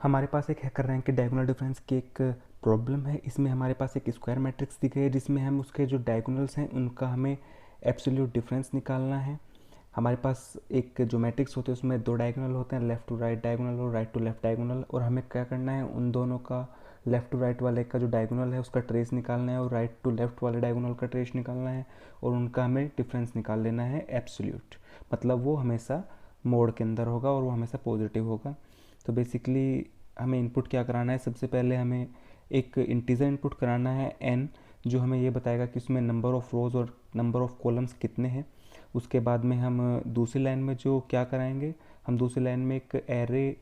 हमारे पास एक hacker rank के डायगोनल डिफरेंस की एक प्रॉब्लम है। इसमें हमारे पास एक स्क्वायर मैट्रिक्स दिख रही है जिसमें हम उसके जो डायगोनल्स हैं उनका हमें एब्सोल्यूट डिफरेंस निकालना है। हमारे पास एक जो मैट्रिक्स होते हैं उसमें दो डायगोनल होते हैं, लेफ़्ट टू राइट डायगोनल और राइट टू लेफ़्ट डायगोनल, और हमें क्या करना है, उन दोनों का लेफ़्ट टू राइट वाले का जो डायगोनल है उसका ट्रेस निकालना है और राइट टू लेफ़्ट वाले डायगोनल का ट्रेस निकालना है, और उनका हमें डिफरेंस निकाल लेना है एब्सोल्यूट। मतलब वो हमेशा मोड के अंदर होगा और वो हमेशा पॉजिटिव होगा। तो बेसिकली हमें इनपुट क्या कराना है, सबसे पहले हमें एक इंटीजर इनपुट कराना है n, जो हमें ये बताएगा कि उसमें नंबर ऑफ़ रोज़ और नंबर ऑफ़ कॉलम्स कितने हैं। उसके बाद में हम दूसरी लाइन में जो क्या कराएंगे, हम दूसरी लाइन में एक एरे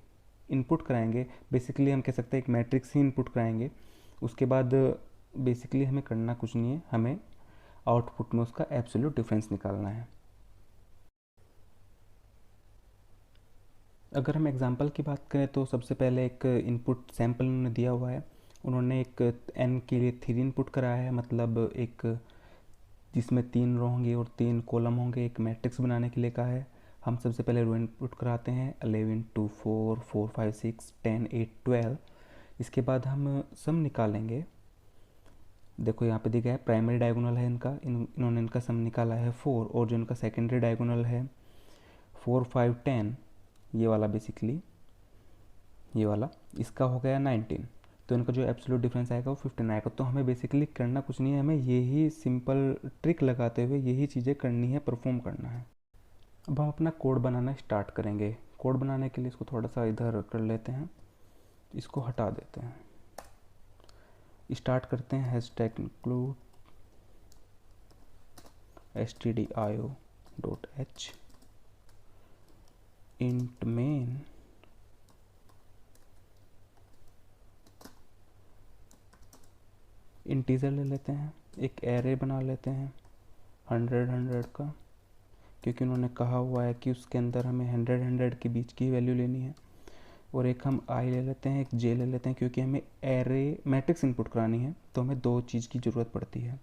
इनपुट कराएंगे। बेसिकली हम कह सकते हैं एक मैट्रिक्स ही इनपुट कराएंगे। उसके बाद बेसिकली हमें करना कुछ नहीं है, हमें आउटपुट में उसका एब्सोल्यूट डिफरेंस निकालना है। अगर हम एग्जांपल की बात करें तो सबसे पहले एक इनपुट सैम्पल उन्होंने दिया हुआ है। उन्होंने एक n के लिए 3 इनपुट कराया है, मतलब एक जिसमें 3 रो होंगे और 3 कॉलम होंगे, एक मैट्रिक्स बनाने के लिए कहा है। हम सबसे पहले रो इनपुट कराते हैं 11 2 4 4 5 6 10 8 12। इसके बाद हम सम निकालेंगे। देखो यहाँ पे दिखा है प्राइमरी डायगोनल है इनका, इन्होंने इनका सम निकाला है 4, और जो इनका सेकेंडरी डायगोनल है 4 5 10, ये वाला बेसिकली ये वाला, इसका हो गया 19। तो इनका जो एब्सोल्यूट डिफरेंस आएगा वो 15 आएगा। तो हमें बेसिकली करना कुछ नहीं है, हमें यही सिंपल ट्रिक लगाते हुए यही चीज़ें करनी है, परफॉर्म करना है। अब हम अपना कोड बनाना स्टार्ट करेंगे। कोड बनाने के लिए इसको थोड़ा सा इधर कर लेते हैं, इसको हटा देते हैं। स्टार्ट करते हैं hashtag include stdio.h int main integer ले लेते हैं, एक एरे बना लेते हैं 100 का, क्योंकि उन्होंने कहा हुआ है कि उसके अंदर हमें 100 के बीच की वैल्यू लेनी है। और एक हम आई ले लेते हैं, एक जे ले लेते हैं, क्योंकि हमें एरे मैट्रिक्स इनपुट करानी है तो हमें दो चीज़ की ज़रूरत पड़ती है।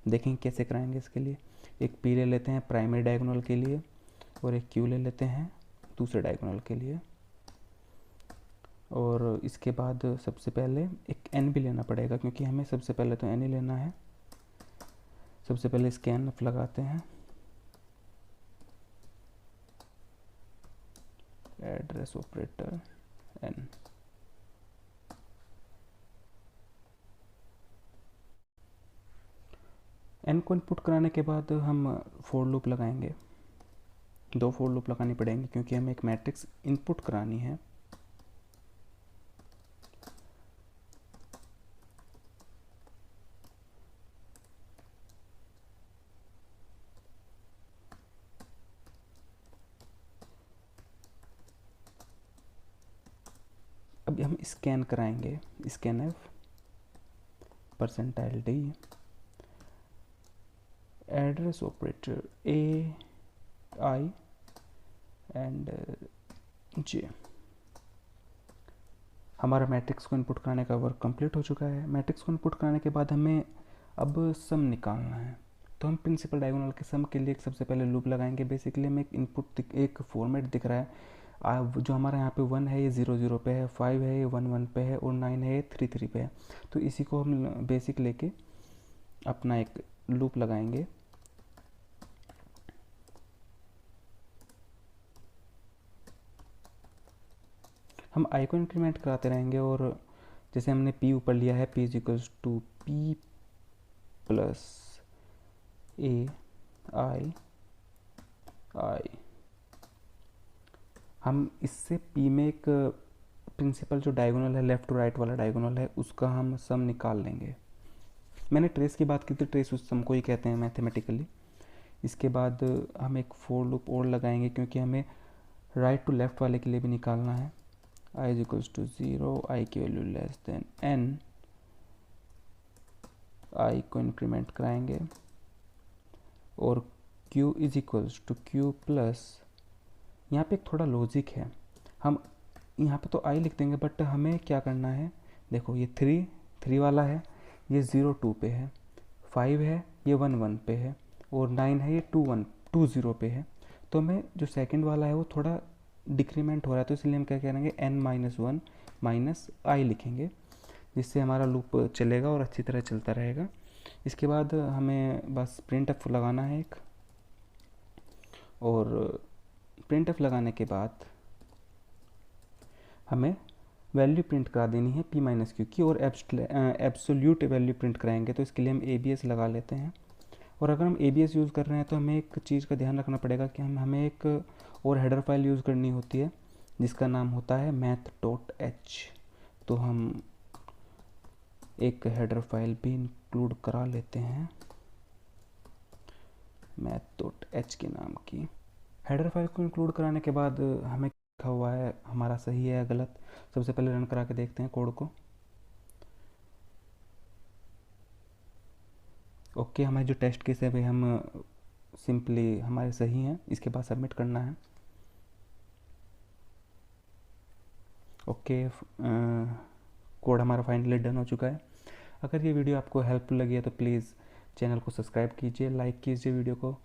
देखेंगे कैसे कराएंगे इसके लिए। एक पी ले लेते हैं प्राइमरी डायगोनल के लिए, और एक क्यू ले लेते हैं दूसरे डायगोनल के लिए। और इसके बाद सबसे पहले एक एन भी लेना पड़ेगा, क्योंकि हमें सबसे पहले तो एन ही लेना है। सबसे पहले स्कैन लगाते हैं, एड्रेस ऑपरेटर एन। एन को इनपुट कराने के बाद हम फोर लूप लगाएंगे। 2 फोर लूप लगानी पड़ेंगे क्योंकि हमें एक मैट्रिक्स इनपुट करानी है। अब हम स्कैन कराएंगे, scan F percentile D address operator A I and J. हमारा मैट्रिक्स को इनपुट कराने का वर्क कंप्लीट हो चुका है। मैट्रिक्स को इनपुट कराने के बाद हमें अब सम निकालना है। तो हम प्रिंसिपल डायगोनल के सम के लिए सबसे पहले लूप लगाएंगे। बेसिकली हमें एक इनपुट एक फॉर्मेट दिख रहा है, जो हमारा यहाँ पे 1 है ये 0 0 पे है, 5 है ये 1 1 पे है, और 9 है ये 3 3 पे है। तो इसी को हम बेसिक लेके अपना एक लूप लगाएंगे। हम आई को इंक्रीमेंट कराते रहेंगे, और जैसे हमने पी ऊपर लिया है, P is equals to P plus A I I. हम इससे पी में एक प्रिंसिपल जो डायगोनल है, लेफ़्ट टू राइट वाला डायगोनल है, उसका हम सम निकाल लेंगे। मैंने ट्रेस की बात की थी, ट्रेस उस सम को ही कहते हैं मैथमेटिकली। इसके बाद हम एक फोर लूप और लगाएंगे, क्योंकि हमें राइट टू लेफ़्ट वाले के लिए भी निकालना है। I is equals to 0, I की value less than N. I को इंक्रीमेंट कराएंगे, और q is equals to q plus, यहाँ पे एक थोड़ा लॉजिक है, हम यहाँ पे तो i लिख देंगे, बट हमें क्या करना है, देखो ये 3 वाला है, ये 0 2 पे है, 5 है ये 1 1 पे है, और 9 है ये 2 1 2 0 पे है। तो हमें जो सेकंड वाला है वो थोड़ा डिक्रीमेंट हो रहा है, तो इसलिए हम क्या करेंगे n-1 -i लिखेंगे, जिससे हमारा लूप चलेगा और अच्छी तरह चलता रहेगा। इसके बाद हमें बस printf लगाना है एक, और printf लगाने के बाद हमें वैल्यू प्रिंट करा देनी है p-q की, और एब्सोल्यूट वैल्यू प्रिंट कराएंगे, तो इसके लिए हम abs लगा लेते हैं। और अगर हम abs यूज़ कर रहे हैं तो हमें एक चीज़ का ध्यान रखना पड़ेगा कि हमें एक और हेडर फाइल यूज़ करनी होती है जिसका नाम होता है math.h। तो हम एक हेडर फाइल भी इंक्लूड करा लेते हैं math.h के नाम की। हेडर फाइल को इंक्लूड कराने के बाद हमें लिखा हुआ है हमारा सही है या गलत, सबसे पहले रन करा के देखते हैं कोड को। ओके, हमारे जो टेस्ट केस है वे हम सिंपली हमारे सही हैं, इसके बाद सबमिट करना है। ओके, कोड हमारा फाइनली डन हो चुका है। अगर ये वीडियो आपको हेल्पफुल लगी है तो प्लीज़ चैनल को सब्सक्राइब कीजिए, लाइक कीजिए वीडियो को।